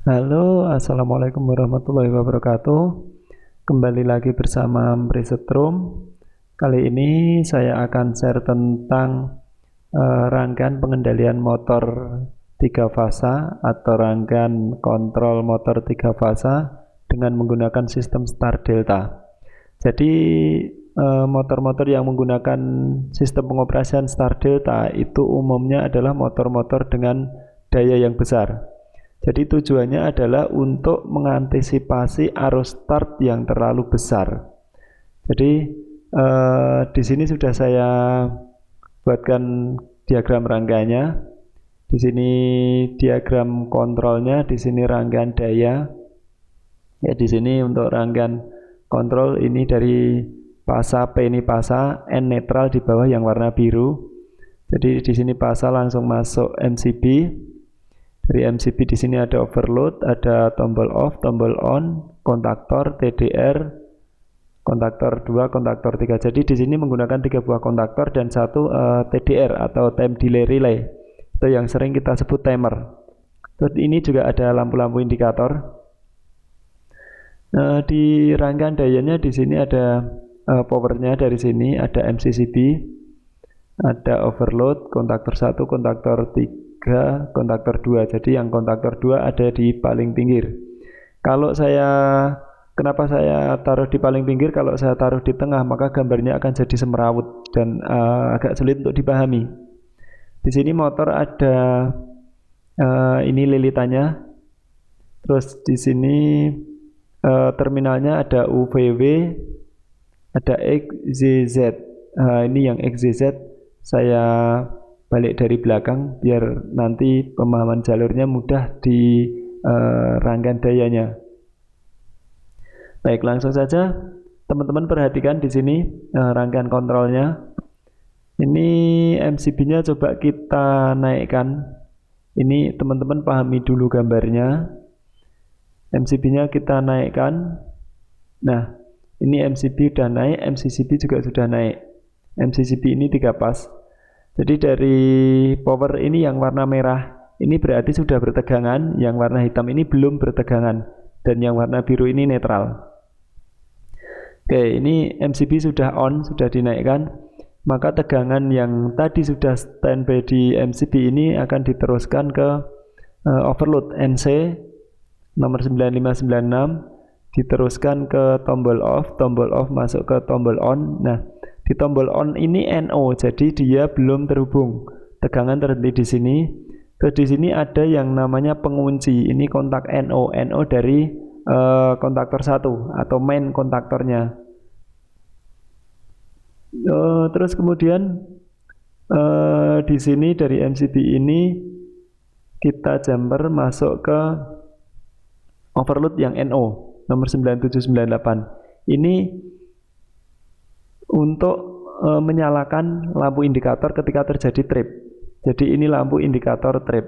Halo, Assalamualaikum warahmatullahi wabarakatuh. Kembali lagi bersama Mrisetrum. Kali ini saya akan share tentang rangkaian pengendalian motor 3 fasa atau rangkaian kontrol motor 3 fasa dengan menggunakan sistem Start Delta. Jadi motor-motor yang menggunakan sistem pengoperasian Start Delta itu umumnya adalah motor-motor dengan daya yang besar. Jadi tujuannya adalah untuk mengantisipasi arus start yang terlalu besar. Jadi di sini sudah saya buatkan diagram rangkaiannya. Di sini diagram kontrolnya, di sini rangkaian daya. Ya, di sini untuk rangkaian kontrol ini dari pasa P ini pasa, N netral di bawah yang warna biru. Jadi di sini pasa langsung masuk MCB. Dari MCB di sini ada overload, ada tombol off, tombol on, kontaktor, TDR, kontaktor 2, kontaktor 3. Jadi di sini menggunakan 3 buah kontaktor dan 1 TDR atau time delay relay. Itu yang sering kita sebut timer. Terus ini juga ada lampu-lampu indikator. Di rangkaian dayanya di sini ada powernya, dari sini ada MCCB, ada overload, kontaktor 1, kontaktor 3, kontaktor 2. Jadi yang kontaktor 2 ada di paling pinggir. Kenapa saya taruh di paling pinggir? Kalau saya taruh di tengah maka gambarnya akan jadi semrawut dan agak sulit untuk dipahami. Di sini motor ada ini lilitannya. Terus di sini terminalnya ada UVW, ada XZZ. Ini yang XZZ saya balik dari belakang biar nanti pemahaman jalurnya mudah di rangkaian dayanya. Baik, langsung saja teman-teman perhatikan di sini rangkaian kontrolnya. Ini MCB-nya coba kita naikkan. Ini teman-teman pahami dulu gambarnya. MCB-nya kita naikkan. Nah, ini MCB sudah naik, MCCB juga sudah naik. MCCB ini 3 pas. Jadi dari power ini yang warna merah ini berarti sudah bertegangan, yang warna hitam ini belum bertegangan, dan yang warna biru ini netral. Oke, ini MCB sudah on, sudah dinaikkan, maka tegangan yang tadi sudah standby di MCB ini akan diteruskan ke overload NC nomor 9596, diteruskan ke tombol off masuk ke tombol on. Nah, di tombol on ini NO, jadi dia belum terhubung. Tegangan terhenti di sini. Terus di sini ada yang namanya pengunci. Ini kontak NO dari kontaktor 1 atau main kontaktornya. Terus kemudian di sini dari MCB ini kita jumper masuk ke overload yang NO nomor 9798. Ini untuk menyalakan lampu indikator ketika terjadi trip. Jadi ini lampu indikator trip,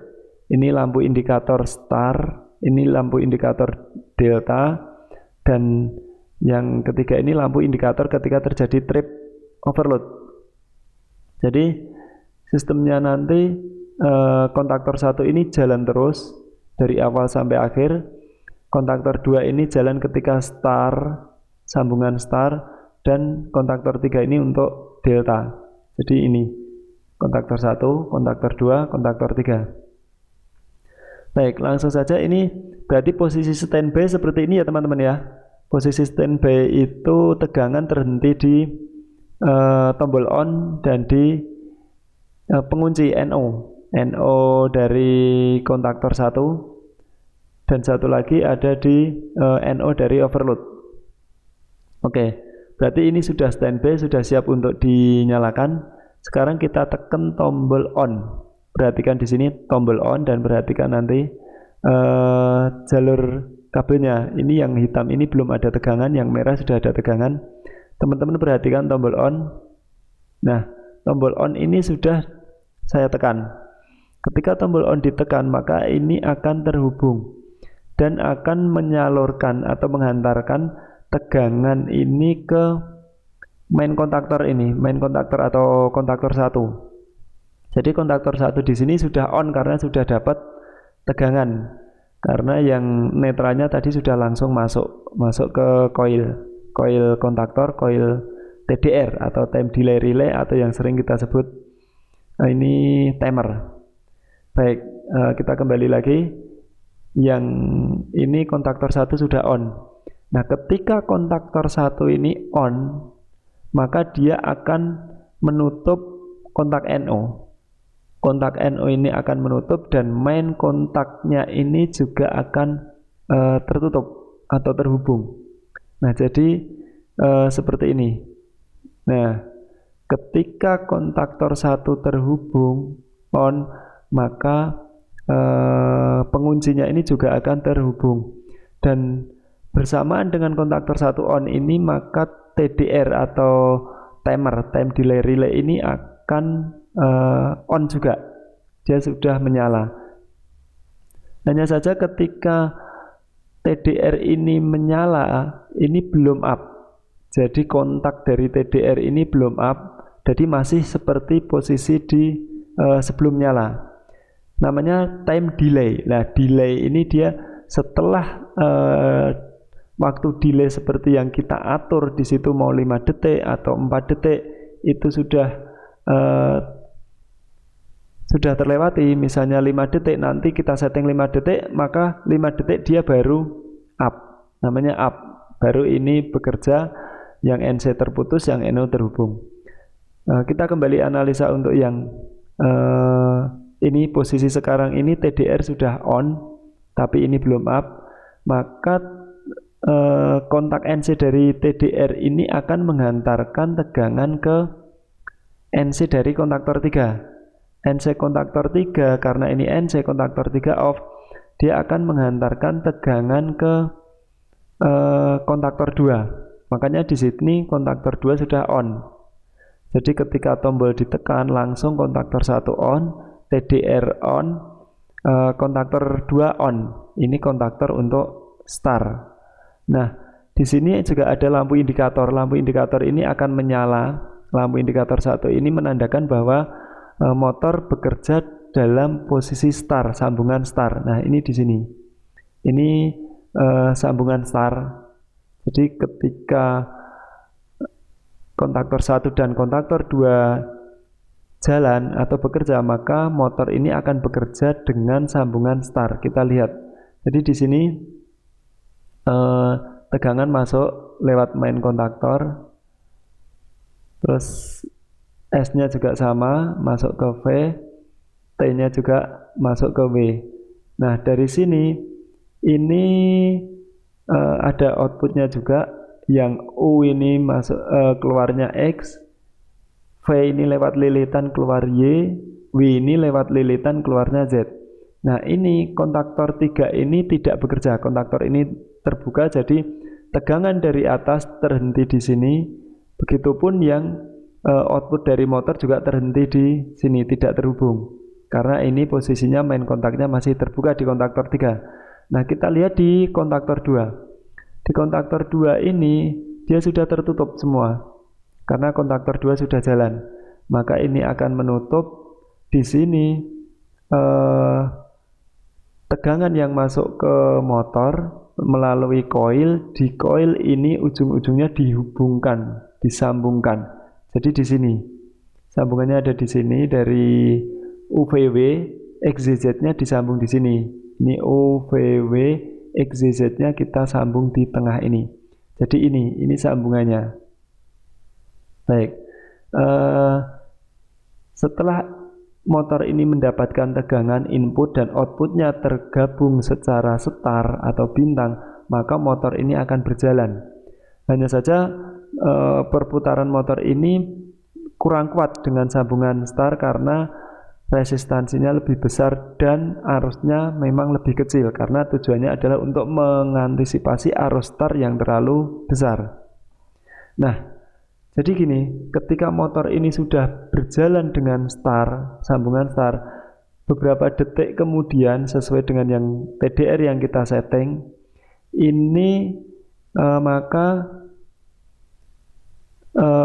ini lampu indikator star, ini lampu indikator delta, dan yang ketiga ini lampu indikator ketika terjadi trip overload. Jadi sistemnya nanti kontaktor 1 ini jalan terus dari awal sampai akhir. Kontaktor 2 ini jalan ketika star, sambungan star, dan kontaktor 3 ini untuk delta. Jadi ini kontaktor 1, kontaktor 2, kontaktor 3. Baik, langsung saja. Ini berarti posisi standby seperti ini ya teman-teman ya. Posisi standby itu tegangan terhenti di tombol on dan di pengunci NO dari kontaktor 1, dan satu lagi ada di NO dari overload. Oke. Berarti ini sudah standby, sudah siap untuk dinyalakan. Sekarang kita tekan tombol on. Perhatikan di sini tombol on dan perhatikan nanti jalur kabelnya. Ini yang hitam ini belum ada tegangan, yang merah sudah ada tegangan. Teman-teman perhatikan tombol on. Nah, tombol on ini sudah saya tekan. Ketika tombol on ditekan, maka ini akan terhubung dan akan menyalurkan atau menghantarkan tegangan ini ke main kontaktor ini, main kontaktor atau kontaktor 1. Jadi kontaktor 1 di sini sudah on karena sudah dapat tegangan. Karena yang netralnya tadi sudah langsung masuk ke coil kontaktor, coil TDR atau time delay relay, atau yang sering kita sebut ini timer. Baik, kita kembali lagi. Yang ini kontaktor 1 sudah on. Nah, ketika kontaktor 1 ini on, maka dia akan menutup kontak NO. Kontak NO ini akan menutup dan main kontaknya ini juga akan tertutup atau terhubung. Nah, jadi seperti ini. Nah, ketika kontaktor 1 terhubung on, maka penguncinya ini juga akan terhubung. Dan bersamaan dengan kontaktor 1 on ini, maka TDR atau timer, time delay relay ini akan on juga. Dia sudah menyala. Hanya saja ketika TDR ini menyala, ini belum up. Jadi kontak dari TDR ini belum up. Jadi masih seperti posisi di sebelum nyala. Namanya time delay. Nah, delay ini dia setelah waktu delay seperti yang kita atur di situ, mau 5 detik atau 4 detik, itu sudah terlewati. Misalnya 5 detik, nanti kita setting 5 detik, maka 5 detik dia baru up. Namanya up. Baru ini bekerja, yang NC terputus, yang NO terhubung. Kita kembali analisa untuk yang ini posisi sekarang ini TDR sudah on, tapi ini belum up. Maka kontak NC dari TDR ini akan menghantarkan tegangan ke NC dari kontaktor 3. NC kontaktor 3, karena ini NC kontaktor 3 off, dia akan menghantarkan tegangan ke kontaktor 2. Makanya di sini kontaktor 2 sudah on. Jadi ketika tombol ditekan, langsung kontaktor 1 on, TDR on, kontaktor 2 on. Ini kontaktor untuk start. Nah, di sini juga ada lampu indikator. Lampu indikator ini akan menyala. Lampu indikator 1 ini menandakan bahwa motor bekerja dalam posisi start, sambungan start. Nah, ini di sini. Ini sambungan start. Jadi ketika kontaktor 1 dan kontaktor 2 jalan atau bekerja, maka motor ini akan bekerja dengan sambungan start. Kita lihat. Jadi di sini tegangan masuk lewat main kontaktor. Terus S-nya juga sama, masuk ke V. T-nya juga masuk ke W. Nah, dari sini ini ada outputnya juga. Yang U ini masuk keluarnya X, V ini lewat lilitan keluar Y, W ini lewat lilitan keluarnya Z. Nah, ini kontaktor 3 ini tidak bekerja. Kontaktor ini terbuka, jadi tegangan dari atas terhenti di sini. Begitupun yang output dari motor juga terhenti di sini, tidak terhubung. Karena ini posisinya main kontaknya masih terbuka di kontaktor 3. Nah, kita lihat di kontaktor 2. Di kontaktor 2 ini dia sudah tertutup semua. Karena kontaktor 2 sudah jalan. Maka ini akan menutup di sini tegangan yang masuk ke motor melalui coil. Di coil ini ujung-ujungnya dihubungkan, disambungkan. Jadi di sini sambungannya ada di sini, dari UVW XZZ-nya disambung di sini. Ini UVW XZZ-nya kita sambung di tengah ini. Jadi ini sambungannya. Baik. Setelah motor ini mendapatkan tegangan input dan outputnya tergabung secara setar atau bintang, maka motor ini akan berjalan. Hanya saja perputaran motor ini kurang kuat dengan sambungan star karena resistansinya lebih besar dan arusnya memang lebih kecil, karena tujuannya adalah untuk mengantisipasi arus star yang terlalu besar. Nah, jadi gini, ketika motor ini sudah berjalan dengan star, sambungan star, beberapa detik kemudian sesuai dengan yang TDR yang kita setting, ini maka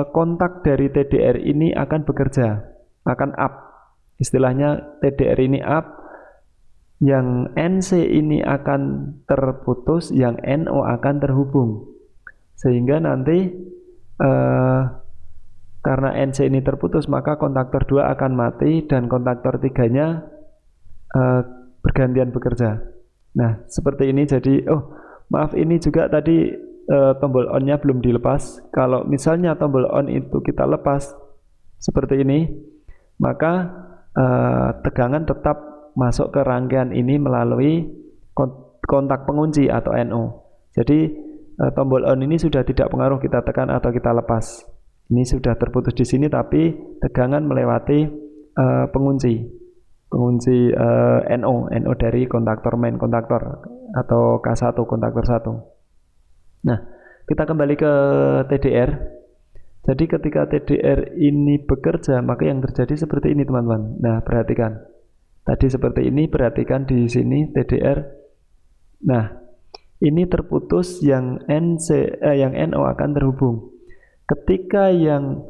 kontak dari TDR ini akan bekerja, akan up. Istilahnya TDR ini up, yang NC ini akan terputus, yang NO akan terhubung. Sehingga nanti karena NC ini terputus, maka kontaktor 2 akan mati dan kontaktor 3-nya bergantian bekerja. Nah, seperti ini. Jadi, maaf, ini juga tadi tombol on-nya belum dilepas. Kalau misalnya tombol on itu kita lepas seperti ini, maka tegangan tetap masuk ke rangkaian ini melalui kontak pengunci atau NO. Jadi tombol on ini sudah tidak pengaruh kita tekan atau kita lepas. Ini sudah terputus di sini, tapi tegangan melewati pengunci NO dari kontaktor main kontaktor atau K1 kontaktor 1. Nah, kita kembali ke TDR. Jadi ketika TDR ini bekerja, maka yang terjadi seperti ini, teman-teman. Nah, perhatikan. Tadi seperti ini, perhatikan di sini TDR. Nah, ini terputus, yang NO akan terhubung. Ketika yang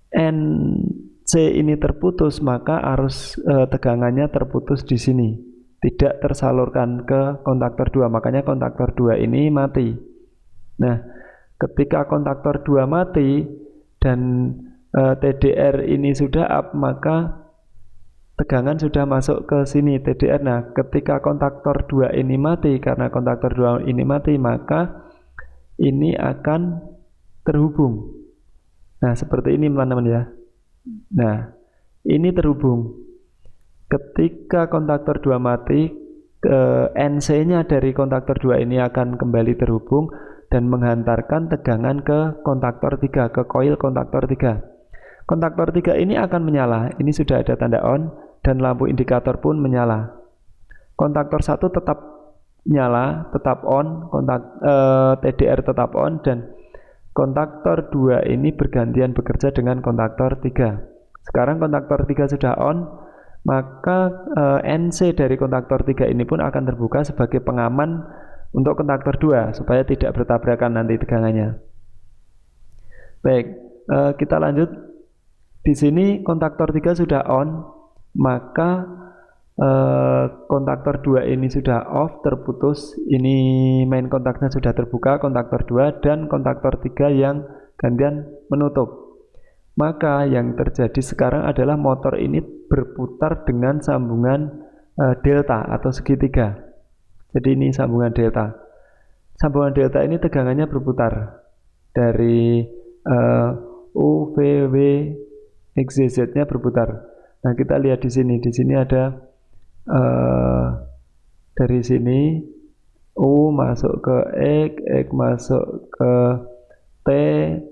NC ini terputus, maka arus tegangannya terputus di sini, tidak tersalurkan ke kontaktor 2. Makanya kontaktor 2 ini mati. Nah, ketika kontaktor 2 mati dan TDR ini sudah up, maka tegangan sudah masuk ke sini TDR. Nah, ketika kontaktor 2 ini mati, karena kontaktor 2 ini mati, maka ini akan terhubung. Nah, seperti ini, teman-teman ya. Nah, ini terhubung. Ketika kontaktor 2 mati, NC-nya dari kontaktor 2 ini akan kembali terhubung dan menghantarkan tegangan ke kontaktor 3, ke koil kontaktor 3. Kontaktor 3 ini akan menyala. Ini sudah ada tanda on dan lampu indikator pun menyala. Kontaktor 1 tetap nyala, tetap on, TDR tetap on, dan kontaktor 2 ini bergantian bekerja dengan kontaktor 3. Sekarang kontaktor 3 sudah on, maka NC dari kontaktor 3 ini pun akan terbuka sebagai pengaman untuk kontaktor 2 supaya tidak bertabrakan nanti tegangannya. Baik, kita lanjut. Di sini kontaktor 3 sudah on, maka kontaktor 2 ini sudah off, terputus. Ini main kontaknya sudah terbuka, kontaktor 2, dan kontaktor 3 yang gantian menutup. Maka yang terjadi sekarang adalah motor ini berputar dengan sambungan delta atau segitiga. Jadi ini sambungan delta. Sambungan delta ini tegangannya berputar dari U, V, W, X, Y, Z-nya berputar. Nah, kita lihat di sini. Di sini ada dari sini U masuk ke X masuk ke T,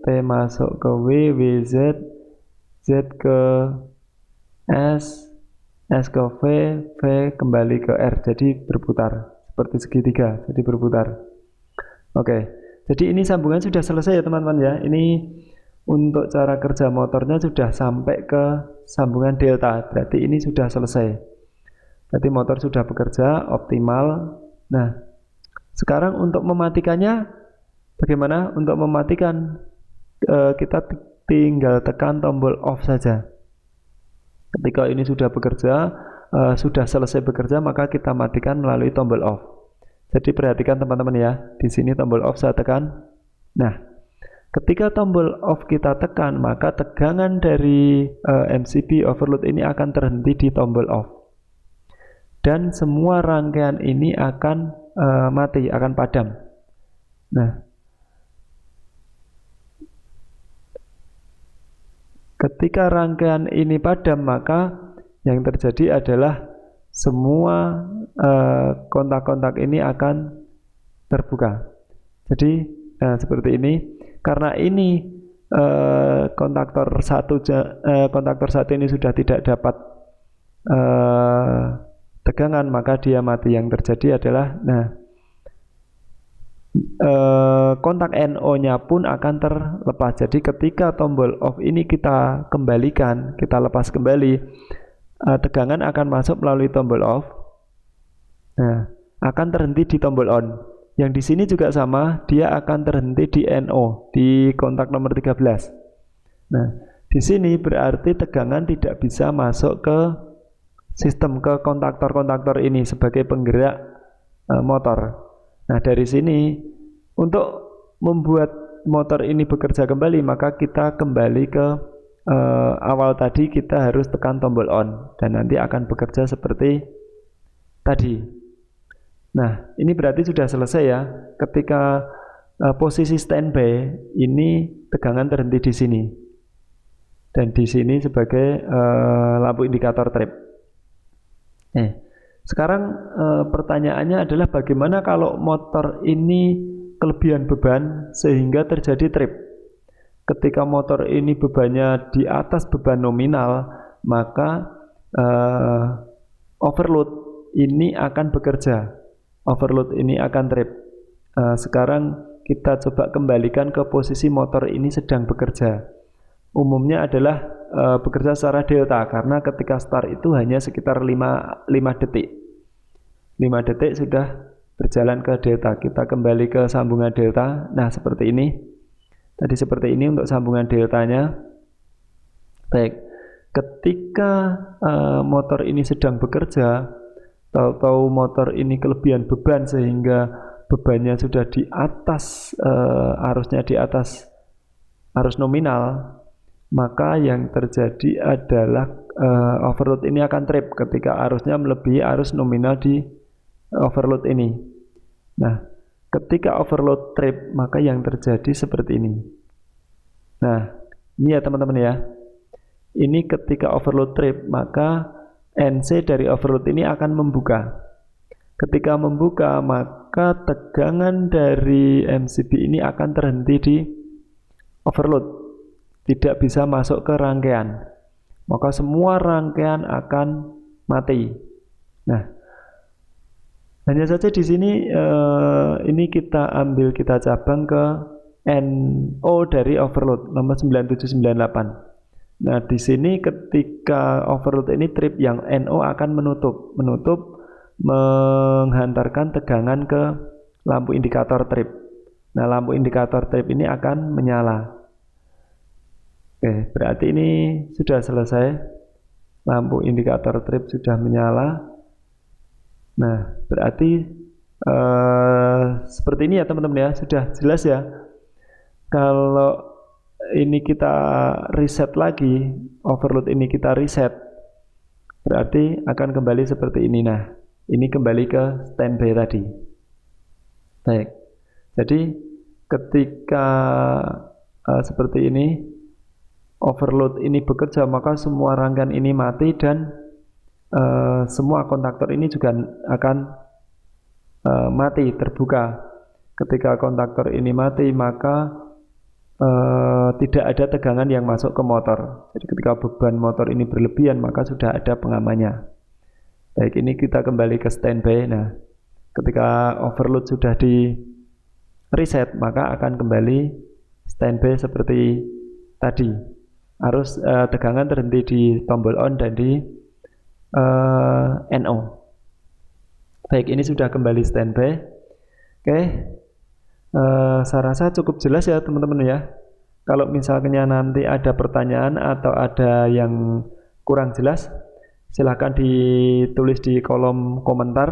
T masuk ke W, W, Z, Z ke S, S ke V, V kembali ke R. Jadi berputar seperti segitiga. Jadi berputar. Oke. Jadi ini sambungan sudah selesai ya, teman-teman ya. Ini untuk cara kerja motornya sudah sampai ke sambungan delta. Berarti ini sudah selesai. Berarti motor sudah bekerja optimal. Nah, sekarang untuk mematikannya bagaimana? Untuk mematikan kita tinggal tekan tombol off saja. Ketika ini sudah bekerja, sudah selesai bekerja, maka kita matikan melalui tombol off. Jadi perhatikan teman-teman ya, di sini tombol off saya tekan. Nah, ketika tombol off kita tekan, maka tegangan dari MCB overload ini akan terhenti di tombol off. Dan semua rangkaian ini akan mati, akan padam. Nah, ketika rangkaian ini padam, maka yang terjadi adalah semua kontak-kontak ini akan terbuka. Jadi seperti ini. Karena ini kontaktor satu ini sudah tidak dapat tegangan, maka dia mati. Yang terjadi adalah kontak NO-nya pun akan terlepas. Jadi ketika tombol off ini kita kembalikan, kita lepas kembali, tegangan akan masuk melalui tombol off. Nah, akan terhenti di tombol on. Yang di sini juga sama, dia akan terhenti di NO, di kontak nomor 13. Nah, di sini berarti tegangan tidak bisa masuk ke sistem ke kontaktor-kontaktor ini sebagai penggerak motor. Nah, dari sini untuk membuat motor ini bekerja kembali, maka kita kembali ke awal tadi, kita harus tekan tombol on dan nanti akan bekerja seperti tadi. Nah, ini berarti sudah selesai ya. Ketika posisi standby, ini tegangan terhenti di sini. Dan di sini sebagai lampu indikator trip. Sekarang pertanyaannya adalah bagaimana kalau motor ini kelebihan beban sehingga terjadi trip. Ketika motor ini bebannya di atas beban nominal, maka overload ini akan bekerja. Overload ini akan trip. Sekarang kita coba kembalikan ke posisi motor ini sedang bekerja. Umumnya adalah bekerja secara delta, karena ketika start itu hanya sekitar 5 detik. 5 detik sudah berjalan ke delta. Kita kembali ke sambungan delta. Nah, seperti ini. Tadi seperti ini untuk sambungan deltanya. Baik, ketika motor ini sedang bekerja, tahu-tahu motor ini kelebihan beban sehingga bebannya sudah di atas arusnya di atas arus nominal, maka yang terjadi adalah overload ini akan trip ketika arusnya melebihi arus nominal di overload ini. Nah, ketika overload trip, maka yang terjadi seperti ini. Nah, ini ya teman-teman ya. Ini ketika overload trip, maka NC dari overload ini akan membuka. Ketika membuka, maka tegangan dari MCB ini akan terhenti di overload. Tidak bisa masuk ke rangkaian, maka semua rangkaian akan mati. Nah, hanya saja di sini ini kita cabang ke NO dari overload nomor 9798. Nah, di sini ketika overload ini trip, yang NO akan menutup menghantarkan tegangan ke lampu indikator trip. Nah, lampu indikator trip ini akan menyala. Oke, berarti ini sudah selesai. Lampu indikator trip sudah menyala. Nah, berarti seperti ini ya teman-teman ya. Sudah jelas ya. Kalau ini kita reset lagi, overload ini kita reset, berarti akan kembali seperti ini. Nah, ini kembali ke standby tadi. Baik, jadi ketika seperti ini, overload ini bekerja, maka semua rangkaian ini mati dan semua kontaktor ini juga akan mati, terbuka. Ketika kontaktor ini mati, maka tidak ada tegangan yang masuk ke motor. Jadi ketika beban motor ini berlebihan, maka sudah ada pengamannya. Baik, ini kita kembali ke standby. Nah, ketika overload sudah di reset, maka akan kembali standby seperti tadi. Harus tegangan terhenti di tombol on dan di NO. Baik, ini sudah kembali standby. Oke, saya rasa cukup jelas ya teman-teman ya. Kalau misalnya nanti ada pertanyaan atau ada yang kurang jelas, silahkan ditulis di kolom komentar.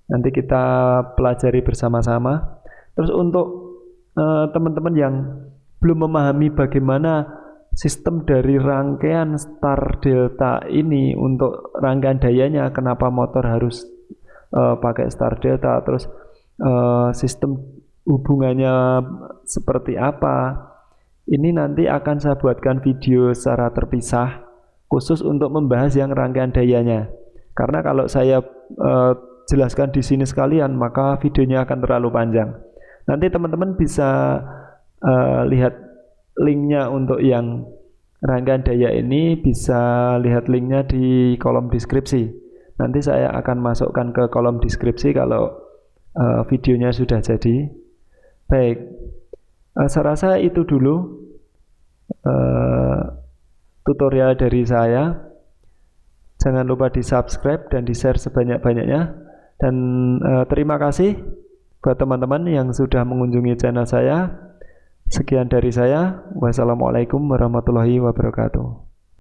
Nanti kita pelajari bersama-sama. Terus untuk teman-teman yang belum memahami bagaimana sistem dari rangkaian star delta ini untuk rangkaian dayanya, kenapa motor harus pakai star delta, terus sistem hubungannya seperti apa, ini nanti akan saya buatkan video secara terpisah khusus untuk membahas yang rangkaian dayanya. Karena kalau saya jelaskan di sini sekalian, maka videonya akan terlalu panjang. Nanti teman-teman bisa lihat linknya untuk yang rangkaian daya ini, bisa lihat linknya di kolom deskripsi. Nanti saya akan masukkan ke kolom deskripsi kalau videonya sudah jadi. Baik, saya rasa itu dulu tutorial dari saya. Jangan lupa di subscribe dan di share sebanyak-banyaknya. Dan terima kasih buat teman-teman yang sudah mengunjungi channel saya. Sekian dari saya. Wassalamualaikum warahmatullahi wabarakatuh.